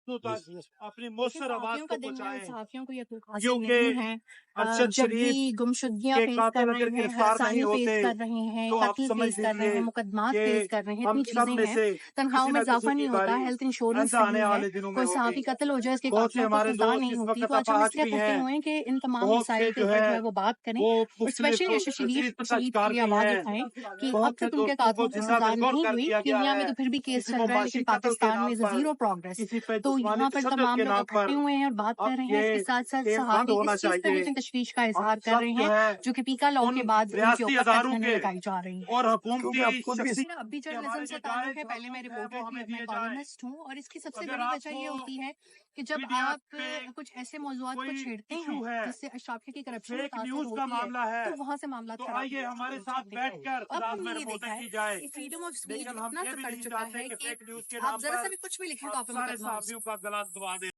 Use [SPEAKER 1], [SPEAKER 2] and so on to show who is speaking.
[SPEAKER 1] اپنوں تک اپنی مؤثر آواز کو پہنچائیں،
[SPEAKER 2] صحافیوں کو یقین حاصل
[SPEAKER 1] کیونکہ
[SPEAKER 2] نہیں ہے
[SPEAKER 1] ارشد
[SPEAKER 2] جب
[SPEAKER 1] شریف
[SPEAKER 2] بھی گمشدگیاں
[SPEAKER 1] کے
[SPEAKER 2] فیس
[SPEAKER 1] قاتل
[SPEAKER 2] کر
[SPEAKER 1] اگر
[SPEAKER 2] رہے ہیں،
[SPEAKER 1] گرفتار نہیں
[SPEAKER 2] ہراسانی فیس
[SPEAKER 1] ہوتے
[SPEAKER 2] کر رہے ہیں،
[SPEAKER 1] تو آپ
[SPEAKER 2] قتل
[SPEAKER 1] سمجھ
[SPEAKER 2] فیس کر رہے ہیں،
[SPEAKER 1] لیجیے
[SPEAKER 2] مقدمات
[SPEAKER 1] کہ
[SPEAKER 2] فیس کر رہے ہیں،
[SPEAKER 1] ہم
[SPEAKER 2] اتنی
[SPEAKER 1] سب
[SPEAKER 2] چیزیں
[SPEAKER 1] میں
[SPEAKER 2] ہیں،
[SPEAKER 1] سے
[SPEAKER 2] تنخواہوں
[SPEAKER 1] کسی
[SPEAKER 2] میں
[SPEAKER 1] نہ
[SPEAKER 2] اضافہ
[SPEAKER 1] کسی کی
[SPEAKER 2] نہیں ہوتا،
[SPEAKER 1] باری
[SPEAKER 2] ہیلتھ انشورنس
[SPEAKER 1] ایسا آنے
[SPEAKER 2] نہیں ہے،
[SPEAKER 1] والے دنوں میں
[SPEAKER 2] کوئی
[SPEAKER 1] ہوگی۔
[SPEAKER 2] صحافی قتل ہو جائے اس کے
[SPEAKER 1] بہت سے
[SPEAKER 2] قاتلوں کو
[SPEAKER 1] ہمارے
[SPEAKER 2] سزا
[SPEAKER 1] دوست
[SPEAKER 2] نہیں
[SPEAKER 1] اس
[SPEAKER 2] ہوتی۔
[SPEAKER 1] وقت
[SPEAKER 2] تو آج ہم اس
[SPEAKER 1] اپاہج
[SPEAKER 2] لیے
[SPEAKER 1] بھی
[SPEAKER 2] اکٹھے
[SPEAKER 1] ہیں،
[SPEAKER 2] ہوئے ہیں کہ ان تمام
[SPEAKER 1] بہت
[SPEAKER 2] مسائل
[SPEAKER 1] سے
[SPEAKER 2] کے اوپر جو ہے وہ بات کریں،
[SPEAKER 1] وہ
[SPEAKER 2] اور
[SPEAKER 1] مختلف
[SPEAKER 2] اسپیشلی ارشد
[SPEAKER 1] عزیز
[SPEAKER 2] شریف کے لیے
[SPEAKER 1] بھی
[SPEAKER 2] آواز
[SPEAKER 1] ہیں،
[SPEAKER 2] اٹھائیں کہ اب
[SPEAKER 1] بہت سے
[SPEAKER 2] تک ان کے
[SPEAKER 1] دوستوں کو
[SPEAKER 2] قاتلوں کو
[SPEAKER 1] زندہ
[SPEAKER 2] سزا
[SPEAKER 1] بدگور
[SPEAKER 2] نہیں
[SPEAKER 1] کر
[SPEAKER 2] ہوئی،
[SPEAKER 1] دیا گیا
[SPEAKER 2] کینیا میں
[SPEAKER 1] ہے،
[SPEAKER 2] تو پھر بھی کیس
[SPEAKER 1] کسی
[SPEAKER 2] چل
[SPEAKER 1] کو
[SPEAKER 2] رہا ہے،
[SPEAKER 1] معاشی
[SPEAKER 2] لیکن
[SPEAKER 1] قتل کے
[SPEAKER 2] پاکستان
[SPEAKER 1] نام
[SPEAKER 2] میں
[SPEAKER 1] پر،
[SPEAKER 2] زیرو پروگرس۔
[SPEAKER 1] کسی پہ
[SPEAKER 2] تو
[SPEAKER 1] جسمانی
[SPEAKER 2] یہاں پر
[SPEAKER 1] تشدد
[SPEAKER 2] تمام
[SPEAKER 1] کے
[SPEAKER 2] لوگ
[SPEAKER 1] نام پر
[SPEAKER 2] اکٹھے ہوئے ہیں اور بات
[SPEAKER 1] اب
[SPEAKER 2] کر رہے ہیں، اس
[SPEAKER 1] یہ
[SPEAKER 2] کے ساتھ ساتھ
[SPEAKER 1] کیس بند
[SPEAKER 2] صحافی
[SPEAKER 1] ہونا
[SPEAKER 2] اس چیز پر
[SPEAKER 1] چاہیے۔
[SPEAKER 2] لیکن تشویش کا
[SPEAKER 1] ہم
[SPEAKER 2] اظہار کر
[SPEAKER 1] سب
[SPEAKER 2] رہے
[SPEAKER 1] جو
[SPEAKER 2] ہیں
[SPEAKER 1] ہے
[SPEAKER 2] جو کہ پیکا لاء
[SPEAKER 1] ان
[SPEAKER 2] کے بعد ان کے
[SPEAKER 1] ریاستی
[SPEAKER 2] اوپر
[SPEAKER 1] اداروں
[SPEAKER 2] ایکشن
[SPEAKER 1] کے
[SPEAKER 2] لگائی جا رہی ہیں۔
[SPEAKER 1] اور حکومتی
[SPEAKER 2] میرا اب بھی جرنلزم سے تعلق ہے، پہلے میں رپورٹر
[SPEAKER 1] وہ
[SPEAKER 2] تھی،
[SPEAKER 1] ہمیں
[SPEAKER 2] اب میں
[SPEAKER 1] دیے جائیں۔
[SPEAKER 2] کالمسٹ ہوں، اور اس کی سب سے
[SPEAKER 1] اگر
[SPEAKER 2] بڑی
[SPEAKER 1] آپ
[SPEAKER 2] وجہ
[SPEAKER 1] کو
[SPEAKER 2] یہ ہوتی ہے کہ جب
[SPEAKER 1] میڈیا
[SPEAKER 2] آپ
[SPEAKER 1] پہ
[SPEAKER 2] کچھ ایسے موضوعات کو
[SPEAKER 1] کوئی
[SPEAKER 2] چھیڑتے
[SPEAKER 1] ایشو
[SPEAKER 2] ہیں
[SPEAKER 1] ہے،
[SPEAKER 2] جس سے اشرافیہ کی کرپشن
[SPEAKER 1] فیک
[SPEAKER 2] متاثر
[SPEAKER 1] نیوز کا
[SPEAKER 2] ہوتی ہے،
[SPEAKER 1] معاملہ ہے،
[SPEAKER 2] تو وہاں سے معاملات
[SPEAKER 1] تو
[SPEAKER 2] خراب
[SPEAKER 1] آئیے ہمارے ساتھ
[SPEAKER 2] ہوتے ہیں۔
[SPEAKER 1] بیٹھ کر
[SPEAKER 2] اب
[SPEAKER 1] رات
[SPEAKER 2] ہم
[SPEAKER 1] میں
[SPEAKER 2] نے یہ دیکھا
[SPEAKER 1] رپورٹنگ
[SPEAKER 2] ہے
[SPEAKER 1] کی جائے،
[SPEAKER 2] کہ فریڈم آف اسپیچ
[SPEAKER 1] لیکن ہم
[SPEAKER 2] اتنا
[SPEAKER 1] یہ بھی
[SPEAKER 2] سکڑ
[SPEAKER 1] نہیں
[SPEAKER 2] چکا
[SPEAKER 1] چاہتے
[SPEAKER 2] ہے
[SPEAKER 1] کہ
[SPEAKER 2] کہ
[SPEAKER 1] فیک نیوز کے
[SPEAKER 2] آپ
[SPEAKER 1] نام
[SPEAKER 2] ذرا سا
[SPEAKER 1] پر
[SPEAKER 2] بھی کچھ بھی لکھیں تو
[SPEAKER 1] آپ
[SPEAKER 2] آپ پہ
[SPEAKER 1] سارے
[SPEAKER 2] مقدمہ ہو
[SPEAKER 1] صحافیوں کا گلا دبا دیں۔